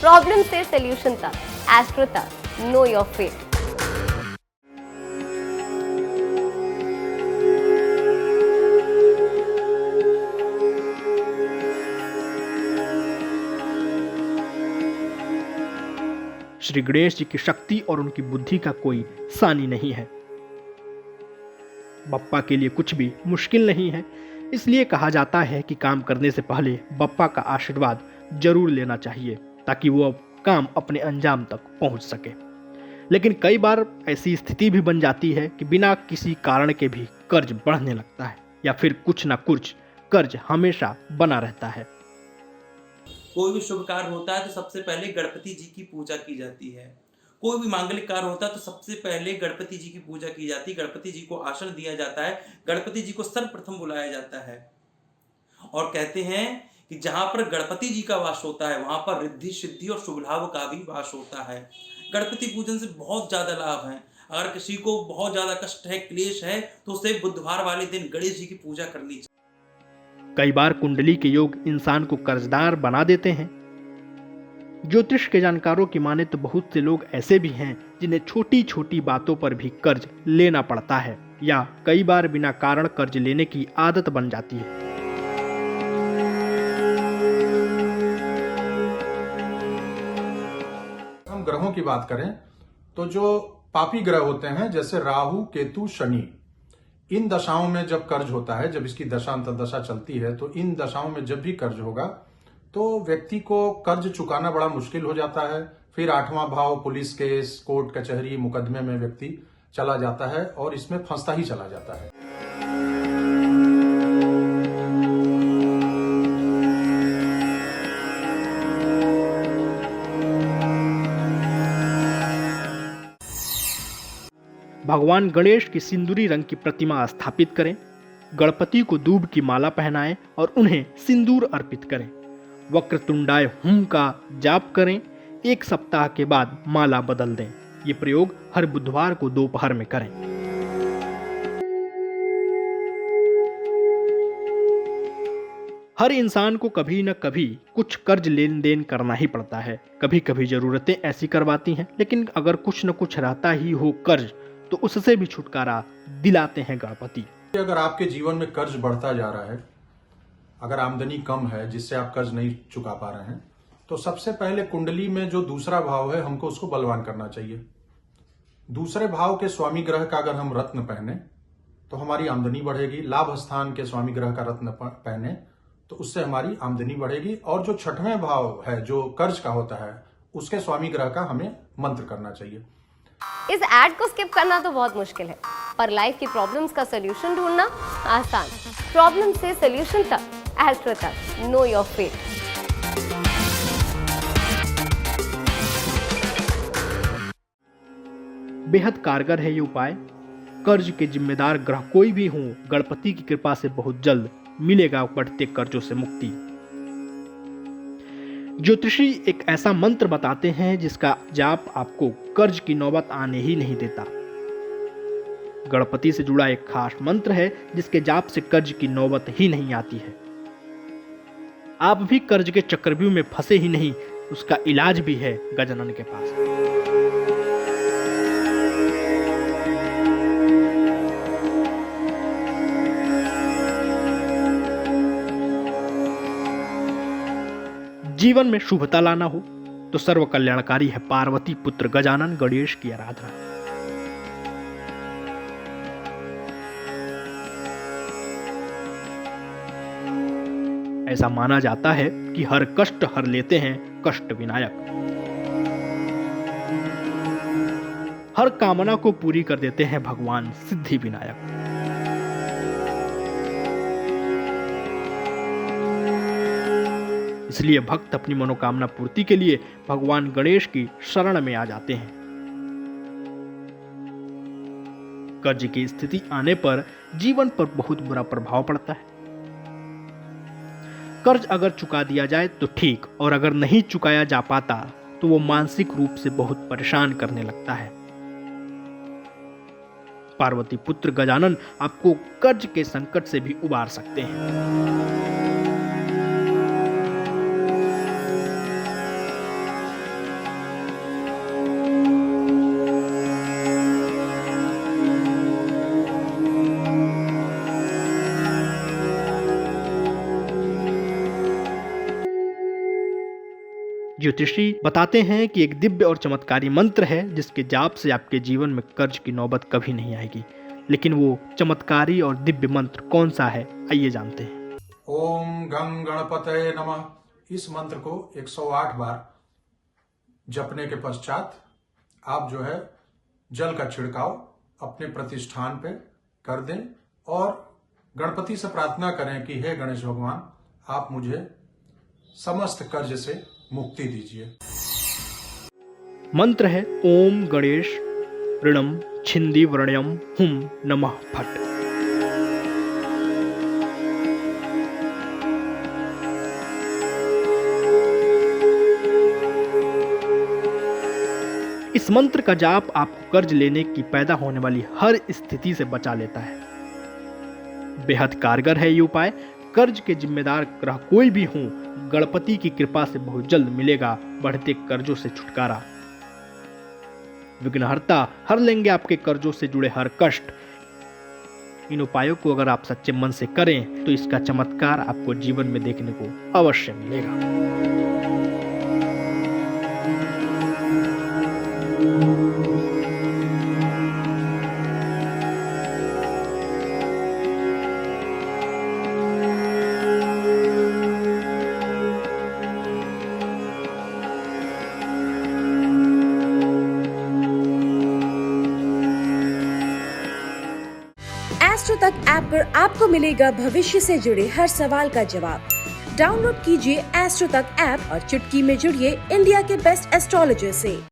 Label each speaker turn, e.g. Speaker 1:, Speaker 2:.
Speaker 1: Problem से solution तक, astro तक, know your fate.
Speaker 2: Shri Ganesh ji की शक्ति और उनकी बुद्धि का कोई सानी नहीं है। बप्पा के लिए कुछ भी मुश्किल नहीं है, इसलिए कहा जाता है कि काम करने से पहले बप्पा का आशीर्वाद जरूर लेना चाहिए ताकि वो काम अपने अंजाम तक पहुंच सके। लेकिन कई बार ऐसी स्थिति भी बन जाती है कि बिना किसी कारण के भी कर्ज बढ़ने लगता है या फिर कुछ ना कुछ कर्ज हमेशा बना रहता है।
Speaker 3: कोई भी शुभ कार्य होता है तो सबसे पहले गणपति जी की पूजा की जाती है। कोई भी मांगलिक कार्य होता है तो सबसे पहले गणपति जी की पूजा की जाती है, गणपति जी को आसन दिया जाता है, गणपति जी को सर्वप्रथम बुलाया जाता है। और कहते हैं कि जहां पर गणपति जी का वास होता है वहां पर रिद्धि सिद्धि और शुभ लाभ का भी वास होता है। गणपति पूजन से बहुत ज्यादा लाभ है। अगर किसी को बहुत ज्यादा कष्ट है, क्लेश है, तो उसे बुधवार वाले दिन गणेश जी की पूजा करनी चाहिए।
Speaker 2: कई बार कुंडली के योग इंसान को कर्जदार बना देते हैं। ज्योतिष के जानकारों की माने तो बहुत से लोग ऐसे भी हैं जिन्हें छोटी छोटी बातों पर भी कर्ज लेना पड़ता है या कई बार बिना कारण कर्ज लेने की आदत बन जाती है।
Speaker 4: हम ग्रहों की बात करें तो जो पापी ग्रह होते हैं जैसे राहु, केतु, शनि, इन दशाओं में जब कर्ज होता है, जब इसकी दशा अंतर्दशा चलती है, तो इन दशाओं में जब भी कर्ज होगा तो व्यक्ति को कर्ज चुकाना बड़ा मुश्किल हो जाता है। फिर 8वां भाव पुलिस केस, कोर्ट कचहरी, मुकदमे में व्यक्ति चला जाता है और इसमें फंसता ही चला जाता है।
Speaker 2: भगवान गणेश की सिंदूरी रंग की प्रतिमा स्थापित करें, गणपति को दूब की माला पहनाएं और उन्हें सिंदूर अर्पित करें। वक्रतुंडाय हुम का जाप करें, 1 सप्ताह के बाद माला बदल दें। ये प्रयोग हर बुधवार को दोपहर में करें। हर इंसान को कभी न कभी कुछ कर्ज लेन देन करना ही पड़ता है। कभी कभी जरूरतें ऐसी करवाती हैं, लेकिन अगर कुछ न कुछ रहता ही हो कर्ज, तो उससे भी छुटकारा दिलाते हैं गणपति।
Speaker 4: अगर आपके जीवन में कर्ज बढ़ता जा रहा है, अगर आमदनी कम है जिससे आप कर्ज नहीं चुका पा रहे हैं, तो सबसे पहले कुंडली में जो दूसरा भाव है हमको उसको बलवान करना चाहिए। दूसरे भाव के स्वामी ग्रह का अगर हम रत्न पहने तो हमारी आमदनी बढ़ेगी। लाभ स्थान के स्वामी ग्रह का रत्न पहने तो उससे हमारी आमदनी बढ़ेगी। और जो 6वें भाव है जो कर्ज का होता है, उसके स्वामी ग्रह का हमें मंत्र करना चाहिए।
Speaker 1: इस ऐड को स्किप करना तो बहुत मुश्किल है, पर लाइफ की प्रॉब्लम्स का सोल्यूशन ढूंढना आसान। प्रॉब्लम से सोल्यूशन तक, एस्ट्रो तक, नो योर फेट।
Speaker 2: बेहद कारगर है ये उपाय। कर्ज के जिम्मेदार ग्रह कोई भी हो, गणपति की कृपा से बहुत जल्द मिलेगा बढ़ते कर्जों से मुक्ति। ज्योतिषी एक ऐसा मंत्र बताते हैं जिसका जाप आपको कर्ज की नौबत आने ही नहीं देता। गणपति से जुड़ा एक खास मंत्र है जिसके जाप से कर्ज की नौबत ही नहीं आती है। आप भी कर्ज के चक्रव्यूह में फंसे ही नहीं, उसका इलाज भी है गजानन के पास। जीवन में शुभता लाना हो तो सर्व कल्याणकारी है पार्वती पुत्र गजानन गणेश की आराधना। ऐसा माना जाता है कि हर कष्ट हर लेते हैं कष्ट विनायक, हर कामना को पूरी कर देते हैं भगवान सिद्धि विनायक। इसलिए भक्त अपनी मनोकामना पूर्ति के लिए भगवान गणेश की शरण में आ जाते हैं। कर्ज की स्थिति आने पर जीवन पर बहुत बुरा प्रभाव पड़ता है। कर्ज अगर चुका दिया जाए तो ठीक, और अगर नहीं चुकाया जा पाता तो वो मानसिक रूप से बहुत परेशान करने लगता है। पार्वती पुत्र गजानन आपको कर्ज के संकट से भी उबार सकते हैं। ज्योतिषी बताते हैं कि एक दिव्य और चमत्कारी मंत्र है जिसके जाप से आपके जीवन में कर्ज की नौबत कभी नहीं आएगी। लेकिन वो चमत्कारी और दिव्य मंत्र कौन सा है, आइए जानते हैं।
Speaker 4: ओम गं गणपतये नमः। इस मंत्र को 108 बार जपने के पश्चात आप जो है जल का छिड़काव अपने प्रतिष्ठान पे कर दें और गणपति से प्रार्थना करें कि हे गणेश भगवान, आप मुझे समस्त कर्ज से मुक्ति दीजिए।
Speaker 2: मंत्र है ओम गणेश ऋणम छिंदी वर्ण्यम हुम नमः फट। इस मंत्र का जाप आपको कर्ज लेने की पैदा होने वाली हर स्थिति से बचा लेता है। बेहद कारगर है ये उपाय। कर्ज के जिम्मेदार ग्रह कोई भी हो, गणपति की कृपा से बहुत जल्द मिलेगा बढ़ते कर्जों से छुटकारा। विघ्नहर्ता हर लेंगे आपके कर्जों से जुड़े हर कष्ट। इन उपायों को अगर आप सच्चे मन से करें तो इसका चमत्कार आपको जीवन में देखने को अवश्य मिलेगा।
Speaker 5: एस्ट्रो तक ऐप पर आपको मिलेगा भविष्य से जुड़े हर सवाल का जवाब। डाउनलोड कीजिए एस्ट्रो तक ऐप और चुटकी में जुड़िए इंडिया के बेस्ट एस्ट्रोलॉजर से।